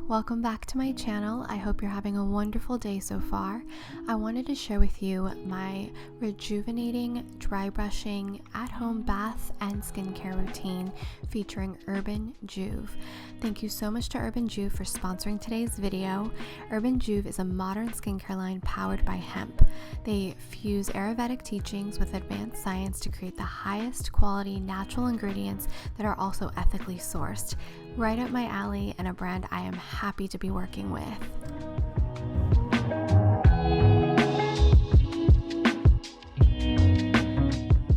Welcome back to my channel. I hope you're having a wonderful day so far. I wanted to share with you my rejuvenating, dry brushing, at-home bath and skincare routine featuring Urban Juve. Thank you so much to Urban Juve for sponsoring today's video. Urban Juve is a modern skincare line powered by hemp. They fuse Ayurvedic teachings with advanced science to create the highest quality natural ingredients that are also ethically sourced. Right up my alley and a brand I am happy to be working with.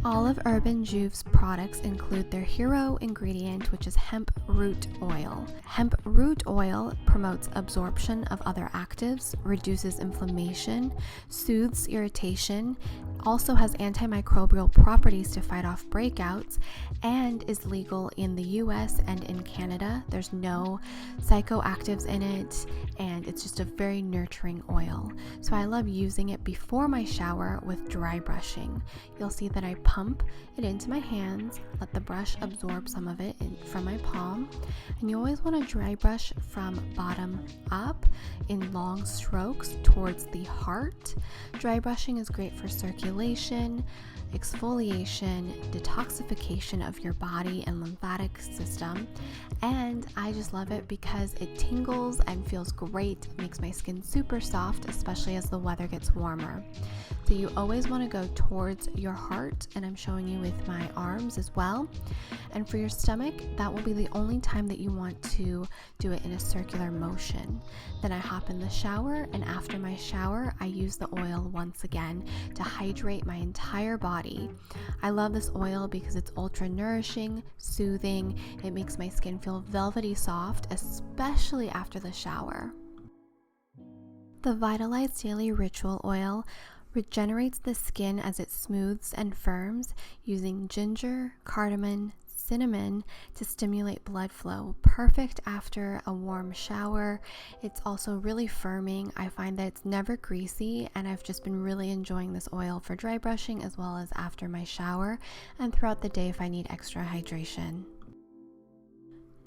All of Urban Juve's products include their hero ingredient, which is hemp root oil. Hemp root oil promotes absorption of other actives, reduces inflammation, soothes irritation, also has antimicrobial properties to fight off breakouts, and is legal in the US and in Canada. There's no psychoactives in it, and it's just a very nurturing oil. So I love using it before my shower with dry brushing. You'll see that I pump it into my hands, let the brush absorb some of it from my palm, and you always want to dry brush from bottom up in long strokes towards the heart. Dry brushing is great for circulation, exfoliation, detoxification of your body and lymphatic system, and I just love it because it tingles and feels great. It makes my skin super soft, especially as the weather gets warmer. So you always want to go towards your heart, and I'm showing you with my arms as well. And for your stomach, that will be the only time that you want to do it in a circular motion. Then I hop in the shower, and after my shower, I use the oil once again to hydrate my entire body. I love this oil because it's ultra nourishing, soothing. It makes my skin feel velvety soft, especially after the shower. The Vitalized Daily Ritual Oil regenerates the skin as it smooths and firms using ginger, cardamom, cinnamon to stimulate blood flow. Perfect after a warm shower. It's also really firming. I find that it's never greasy, and I've just been really enjoying this oil for dry brushing as well as after my shower and throughout the day if I need extra hydration.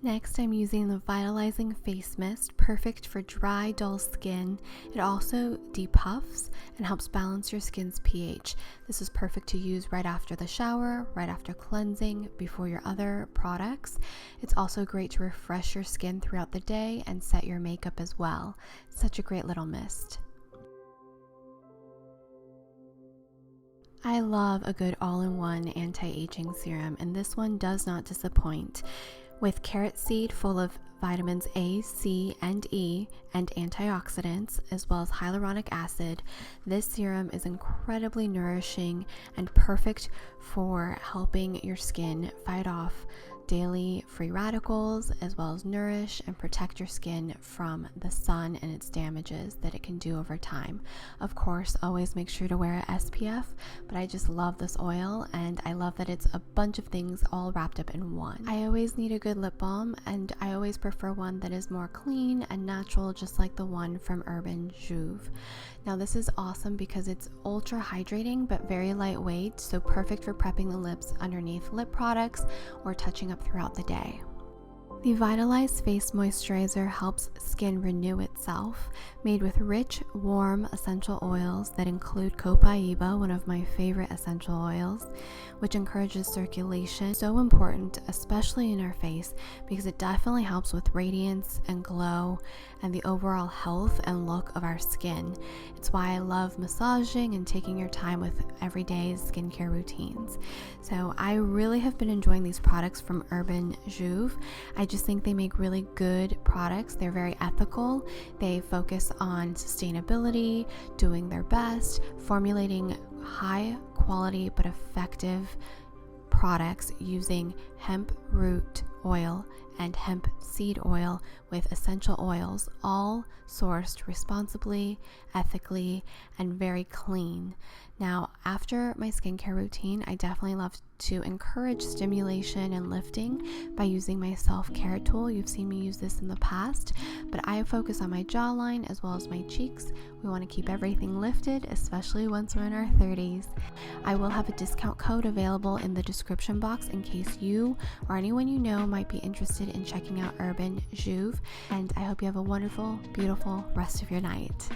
Next, I'm using the Vitalizing Face Mist, perfect for dry, dull skin. It also depuffs and helps balance your skin's pH. This is perfect to use right after the shower, right after cleansing, before your other products. It's also great to refresh your skin throughout the day and set your makeup as well. Such a great little mist. I love a good all-in-one anti-aging serum, and this one does not disappoint. With carrot seed full of vitamins A, C, and E, and antioxidants, as well as hyaluronic acid, this serum is incredibly nourishing and perfect for helping your skin fight off daily free radicals, as well as nourish and protect your skin from the sun and its damages that it can do over time. Of course, always make sure to wear a SPF, but I just love this oil, and I love that it's a bunch of things all wrapped up in one. I always need a good lip balm, and I always prefer one that is more clean and natural, just like the one from Urban Juve. Now this is awesome because it's ultra hydrating but very lightweight, so perfect for prepping the lips underneath lip products or touching up throughout the day. The Vitalized Face Moisturizer helps skin renew itself, made with rich, warm essential oils that include copaiba, one of my favorite essential oils, which encourages circulation. So important, especially in our face, because it definitely helps with radiance and glow and the overall health and look of our skin. It's why I love massaging and taking your time with everyday skincare routines. So I really have been enjoying these products from Urban Juve. I just think they make really good products. They're very ethical. They focus on sustainability, doing their best, formulating high quality but effective products using hemp root oil and hemp seed oil with essential oils, all sourced responsibly, ethically, and very clean. Now, after my skincare routine, I definitely love to encourage stimulation and lifting by using my self-care tool. You've seen me use this in the past, but I focus on my jawline as well as my cheeks. We want to keep everything lifted, especially once we're in our 30s. I will have a discount code available in the description box in case you or anyone you know might be interested interested in checking out Urban Juve. And I hope you have a wonderful, beautiful rest of your night.